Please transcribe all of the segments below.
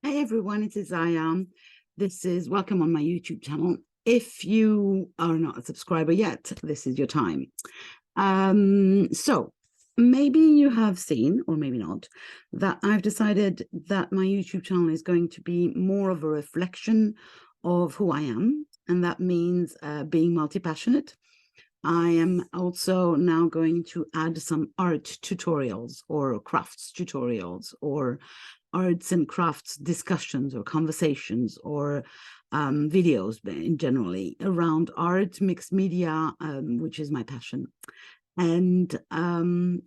Hey everyone, it is Isaya. This is welcome on my YouTube channel. If you are not a subscriber yet, this is your time. So maybe you have seen, or maybe not, that I've decided that my YouTube channel is going to be more of a reflection of who I am, and that means being multi-passionate. I am also now going to add some art tutorials or crafts tutorials or arts and crafts discussions or conversations or videos in generally around art, mixed media, which is my passion, and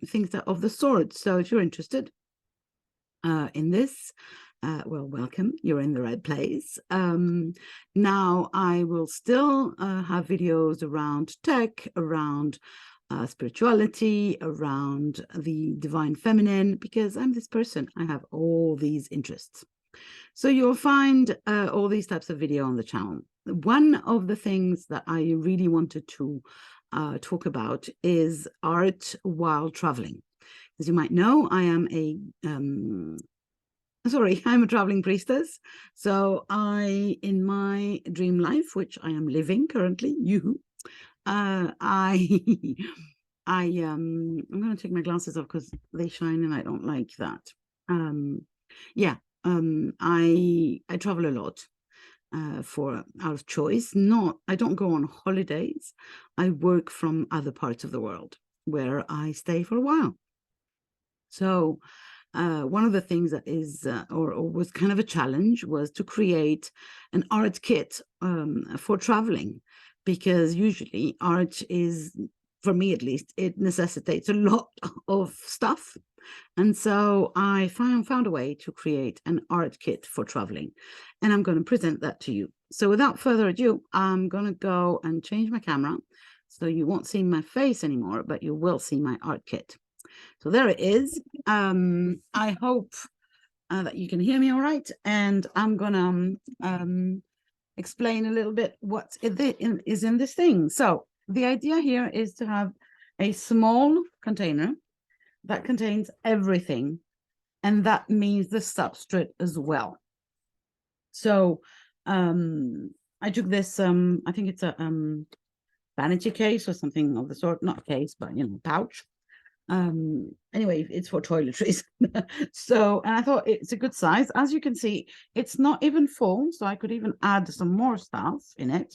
things that of the sort. So if you're interested in this, well, welcome, you're in the right place. Now I will still have videos around tech, around spirituality, around the divine feminine, because I'm this person. I have all these interests. So you'll find all these types of video on the channel. One of the things that I really wanted to talk about is art while traveling. As you might know, I am I'm a traveling priestess. So in my dream life, which I am living currently, I'm going to take my glasses off because they shine and I don't like that. I travel a lot out of choice. I don't go on holidays. I work from other parts of the world where I stay for a while. So one of the things that is or was kind of a challenge was to create an art kit for traveling, because usually art is, for me at least, it necessitates a lot of stuff. And so I found a way to create an art kit for traveling, and I'm going to present that to you. So without further ado, I'm going to go and change my camera so you won't see my face anymore, but you will see my art kit. So there it is. I hope that you can hear me all right. And I'm going to explain a little bit what is in this thing. So the idea here is to have a small container that contains everything. And that means the substrate as well. So I took this, I think it's a vanity case or something of the sort, not a case, but, pouch. Anyway, it's for toiletries. So, and I thought it's a good size. As you can see, it's not even full, so I could even add some more stuff in it.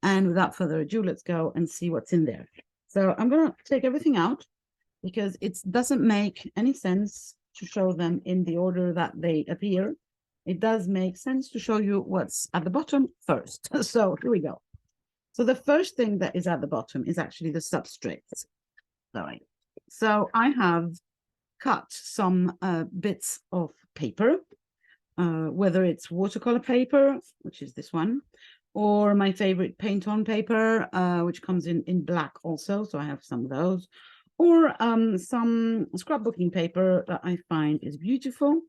And without further ado, let's go and see what's in there. So I'm going to take everything out because it doesn't make any sense to show them in the order that they appear. It does make sense to show you what's at the bottom first. So here we go. So the first thing that is at the bottom is actually the substrates. All right. So I have cut some bits of paper, whether it's watercolor paper, which is this one, or my favorite paint-on paper, which comes in black also. So I have some of those, or some scrapbooking paper that I find is beautiful.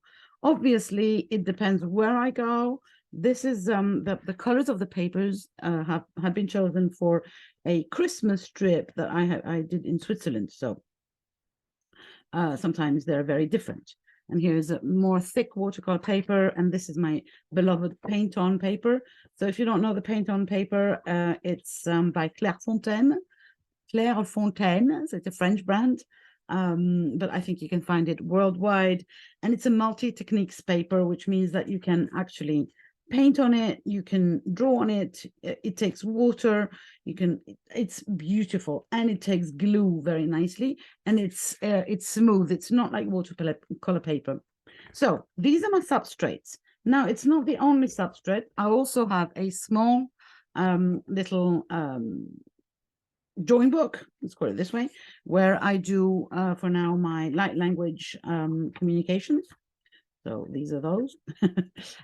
Obviously, it depends where I go. This is the colors of the papers have been chosen for a Christmas strip that I did in Switzerland. So sometimes they're very different. And here's a more thick watercolor paper, and this is my beloved paint-on paper. So if you don't know the paint-on paper, it's by Claire Fontaine. So it's a French brand, but I think you can find it worldwide. And it's a multi-techniques paper, which means that you can actually paint on it, you can draw on it, it takes water, it's beautiful, and it takes glue very nicely, and it's smooth. It's not like watercolor paper. So these are my substrates. Now, it's not the only substrate. I also have a small little drawing book, let's call it this way, where I do for now my light language communications. So these are those.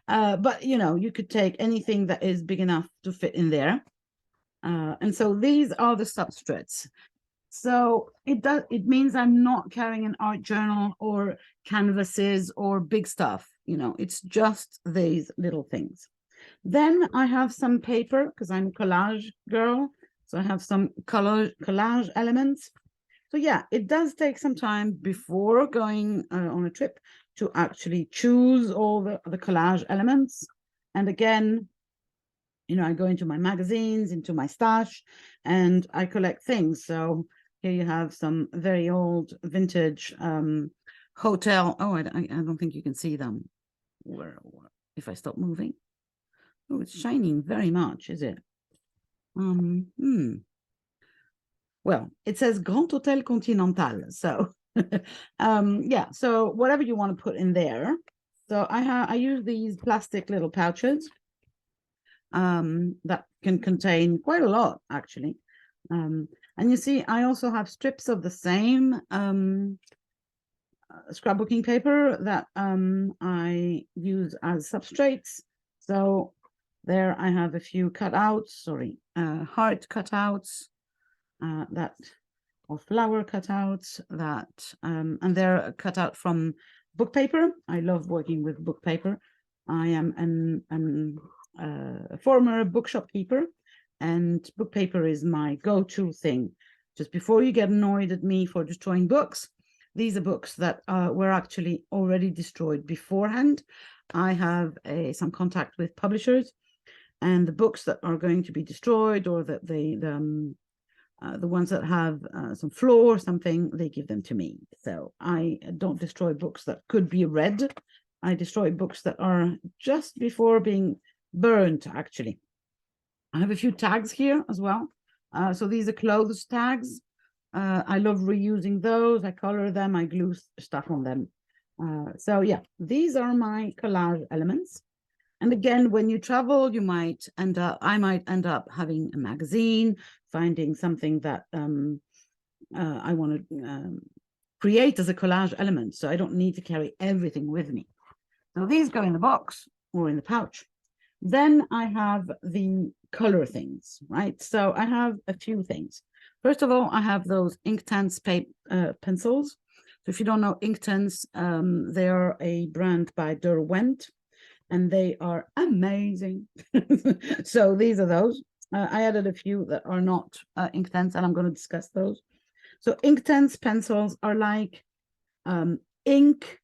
But, you could take anything that is big enough to fit in there. And so these are the substrates. So it means I'm not carrying an art journal or canvases or big stuff. It's just these little things. Then I have some paper because I'm a collage girl. So I have some collage elements. So yeah, it does take some time before going on a trip, to actually choose all the collage elements. And again, you know, I go into my magazines, into my stash, and I collect things. So here you have some very old vintage hotel. Oh, I don't think you can see them. Where if I stop moving? Oh, it's shining very much, is it? Well, it says Grand Hôtel Continental. So yeah, so whatever you want to put in there. So I use these plastic little pouches that can contain quite a lot, actually. And you see, I also have strips of the same scrapbooking paper that I use as substrates. So there I have a few cutouts, heart cutouts, that or flower cutouts that, and they're cut out from book paper. I love working with book paper. I am a former bookshop keeper, and book paper is my go-to thing. Just before you get annoyed at me for destroying books, these are books that were actually already destroyed beforehand. I have some contact with publishers, and the books that are going to be destroyed, or that the ones that have some flaw or something, they give them to me. So I don't destroy books that could be read. I destroy books that are just before being burned, actually. I have a few tags here as well. So these are clothes tags. I love reusing those. I color them, I glue stuff on them. So yeah, these are my collage elements. And again, when you travel, I might end up having a magazine, finding something that I want to create as a collage element. So I don't need to carry everything with me. So these go in the box or in the pouch. Then I have the color things, right? So I have a few things. First of all, I have those Inktense pencils. So if you don't know Inktense, they are a brand by Derwent, and they are amazing. So these are those. I added a few that are not Inktense, and I'm going to discuss those. So Inktense pencils are like ink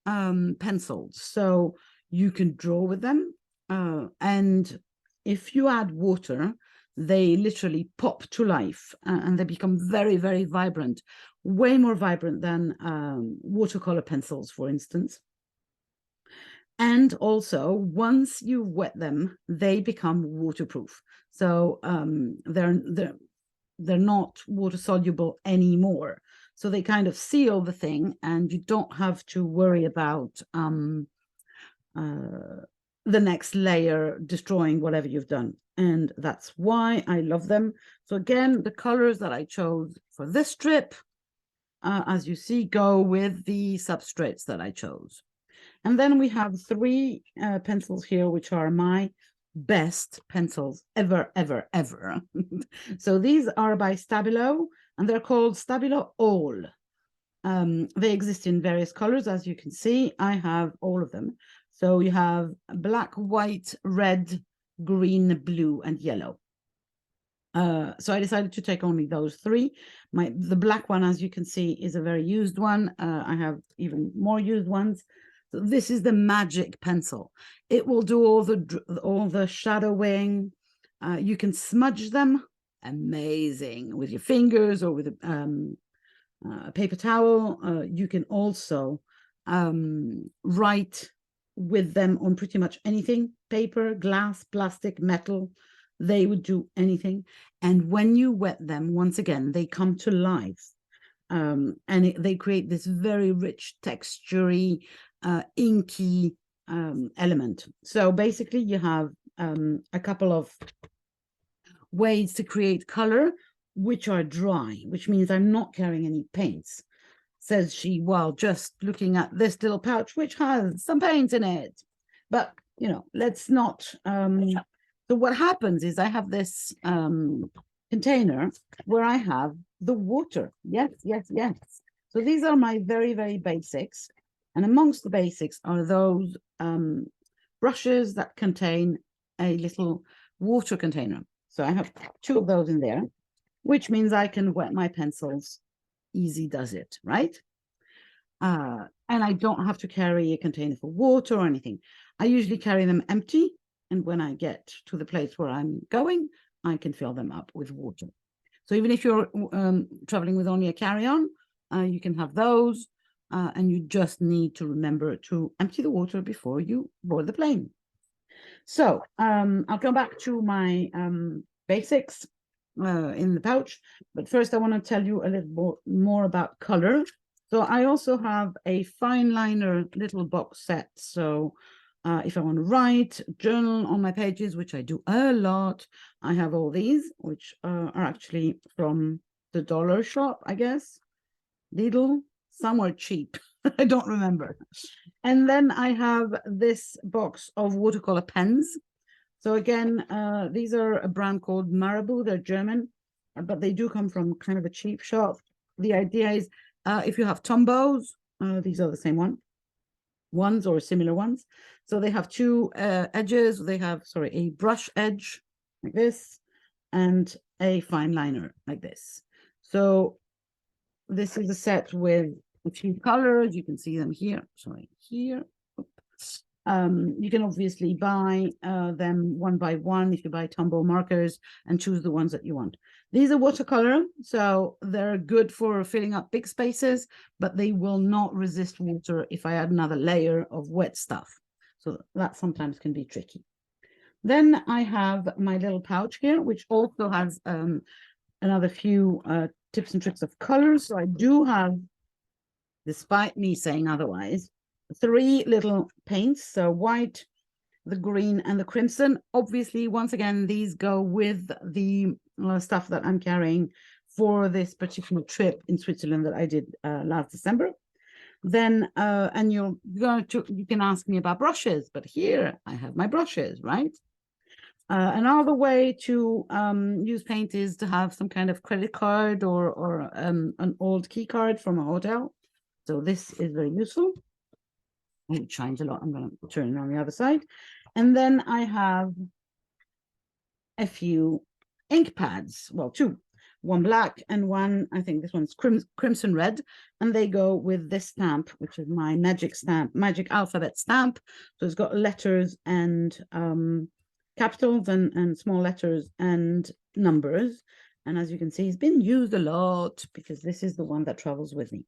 pencils. So you can draw with them. And if you add water, they literally pop to life, and they become very, very vibrant, way more vibrant than watercolor pencils, for instance. And also, once you wet them, they become waterproof. So they're not water soluble anymore. So they kind of seal the thing, and you don't have to worry about the next layer destroying whatever you've done. And that's why I love them. So again, the colors that I chose for this strip, as you see, go with the substrates that I chose. And then we have three pencils here, which are my best pencils ever, ever, ever. So these are by Stabilo, and they're called Stabilo All. They exist in various colors, as you can see. I have all of them. So you have black, white, red, green, blue, and yellow. So I decided to take only those three. The black one, as you can see, is a very used one. I have even more used ones. So this is the magic pencil. It will do all the shadowing. You can smudge them, amazing, with your fingers or with a paper towel. You can also write with them on pretty much anything: paper, glass, plastic, metal. They would do anything. And when you wet them, once again, they come to life. And they create this very rich, textury, inky element. So basically, you have a couple of ways to create color, which are dry, which means I'm not carrying any paints, says she, while just looking at this little pouch, which has some paint in it. But, you know, let's not... So what happens is I have this container where I have the water. Yes, yes, yes. So these are my very, very basics. And amongst the basics are those brushes that contain a little water container. So I have two of those in there, which means I can wet my pencils. Easy does it, right? And I don't have to carry a container for water or anything. I usually carry them empty, and when I get to the place where I'm going, I can fill them up with water. So even if you're traveling with only a carry-on, you can have those, and you just need to remember to empty the water before you board the plane. So I'll go back to my basics in the pouch, but first I want to tell you a little more about color. So I also have a fine liner little box set. So if I want to write, journal on my pages, which I do a lot, I have all these, which are actually from the dollar shop, I guess. Lidl, somewhere cheap. I don't remember. And then I have this box of watercolor pens. So again, these are a brand called Marabou. They're German, but they do come from kind of a cheap shop. The idea is if you have Tombos, these are the same ones or similar ones. So they have two edges. They have, sorry, a brush edge like this and a fine liner like this. So this is a set with a few colors. You can see them here. Sorry, here. You can obviously buy them one by one if you buy Tombow markers and choose the ones that you want. These are watercolor, so they're good for filling up big spaces, but they will not resist water if I add another layer of wet stuff. So that sometimes can be tricky. Then I have my little pouch here, which also has another few tips and tricks of colors. So I do have, despite me saying otherwise, 3 little paints, so white, the green, and the crimson. Obviously, once again, these go with the stuff that I'm carrying for this particular trip in Switzerland that I did last December. Then, and you can ask me about brushes, but here I have my brushes, right? Another way to use paint is to have some kind of credit card or an old key card from a hotel. So this is very useful. It shines a lot. I'm going to turn it on the other side. And then I have a few ink pads. Well, 2. One black and one, I think this one's crimson red. And they go with this stamp, which is my magic stamp, magic alphabet stamp. So it's got letters and capitals and small letters and numbers. And as you can see, it's been used a lot because this is the one that travels with me.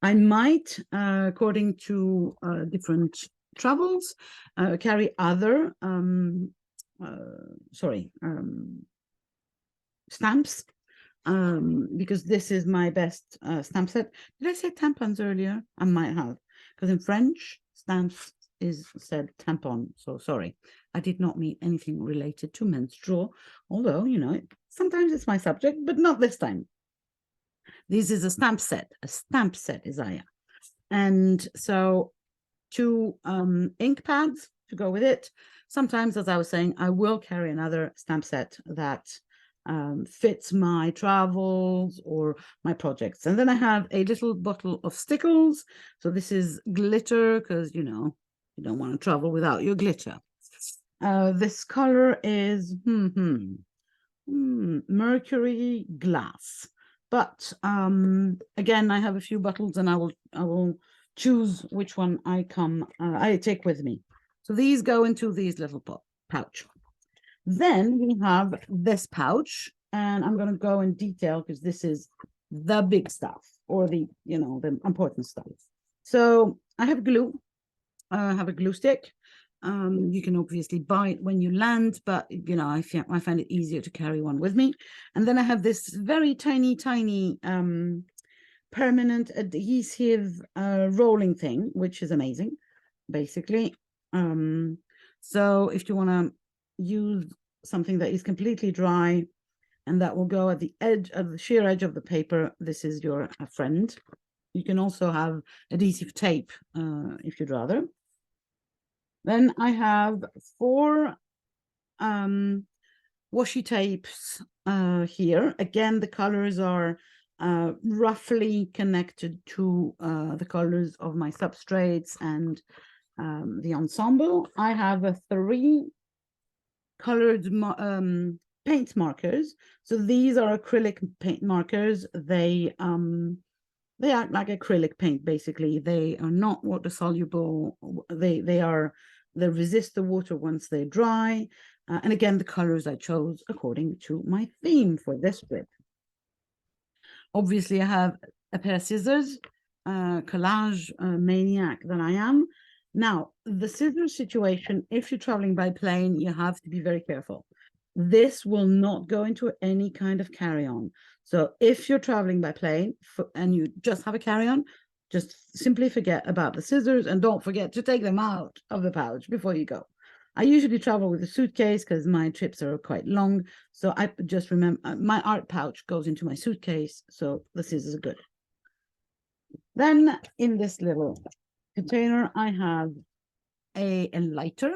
I might, according to different travels, carry other, stamps, because this is my best stamp set. Did I say tampons earlier? I might have, because in French, stamps is said tampon. So sorry, I did not mean anything related to menstrual, although, you know, sometimes it's my subject, but not this time. This is a stamp set, Isaiah. And so 2 ink pads to go with it. Sometimes, as I was saying, I will carry another stamp set that fits my travels or my projects. And then I have a little bottle of stickles. So this is glitter because, you know, you don't want to travel without your glitter. This color is mercury glass. But again, I have a few bottles and I will choose which one I take with me. So these go into these little pouch. Then we have this pouch, and I'm going to go in detail because this is the big stuff, or the, you know, the important stuff. So I have glue. I have a glue stick. You can obviously buy it when you land, but you know, I find it easier to carry one with me. And then I have this very tiny permanent adhesive rolling thing, which is amazing, basically. So if you want to use something that is completely dry and that will go at the edge of the sheer edge of the paper, this is your friend. You can also have adhesive tape if you'd rather. Then I have 4 washi tapes here. Again, the colors are roughly connected to the colors of my substrates and the ensemble. I have 3 colored paint markers. So these are acrylic paint markers. They They act like acrylic paint, basically. They are not water soluble. They resist the water once they dry. And again, the colors I chose according to my theme for this trip. Obviously, I have a pair of scissors, collage maniac that I am. Now, the scissors situation, if you're traveling by plane, you have to be very careful. This will not go into any kind of carry-on. So if you're traveling by plane and you just have a carry-on, just simply forget about the scissors and don't forget to take them out of the pouch before you go. I usually travel with a suitcase because my trips are quite long. So I just remember my art pouch goes into my suitcase. So the scissors are good. Then in this little container, I have a lighter.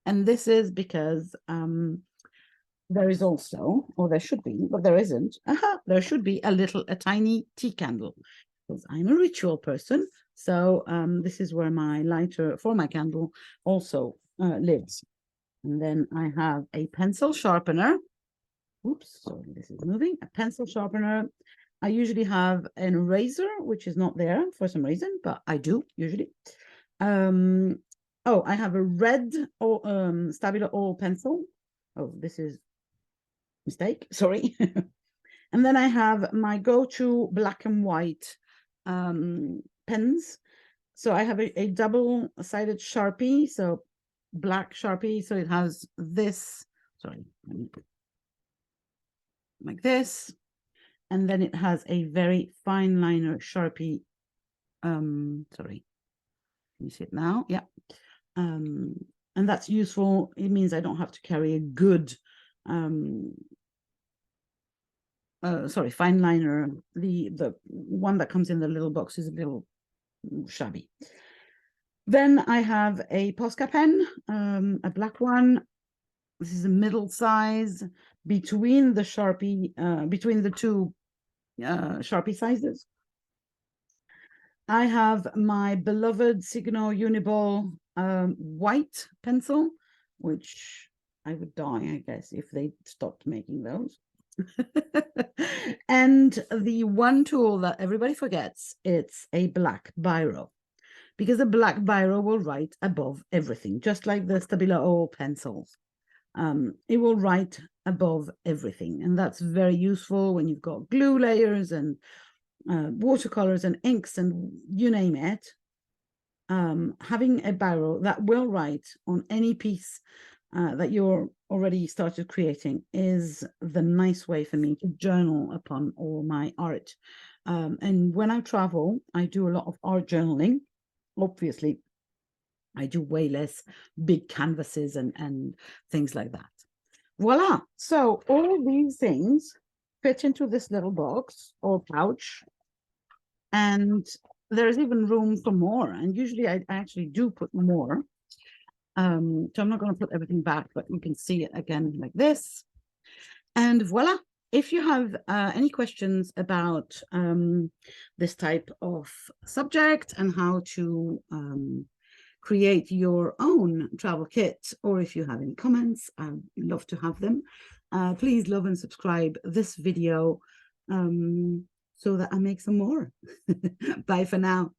And this is because there is also, or there should be, but there isn't. There should be a tiny tea candle, because I'm a ritual person. So this is where my lighter for my candle also lives. And then I have a pencil sharpener. Oops, sorry, this is moving. A pencil sharpener. I usually have an eraser, which is not there for some reason, but I do usually. Oh, I have a red Stabilo oil pencil. Oh, this is mistake, sorry. And then I have my go-to black and white pens. So I have a double-sided Sharpie, so black Sharpie. So it has this, sorry, like this. And then it has a very fine liner Sharpie. Sorry, can you see it now? Yeah. And that's useful. It means I don't have to carry a good fine liner. The one that comes in the little box is a little shabby. Then I have a Posca pen, a black one. This is a middle size between the Sharpie, between the two Sharpie sizes. I have my beloved Signo Uniball white pencil, which I would die, I guess, if they stopped making those. And the one tool that everybody forgets, it's a black biro, because a black biro will write above everything, just like the Stabilo oil pencils. It will write above everything, and that's very useful when you've got glue layers and watercolors and inks and you name it. Having a biro that will write on any piece that you're already started creating is the nice way for me to journal upon all my art. And when I travel, I do a lot of art journaling. Obviously, I do way less big canvases and things like that. Voila. So all these things fit into this little box or pouch. And there's even room for more. And usually I actually do put more. So I'm not going to put everything back, but you can see it again like this. And voila. If you have any questions about this type of subject and how to create your own travel kit, or if you have any comments, I'd love to have them. Please love and subscribe this video so that I make some more. Bye for now.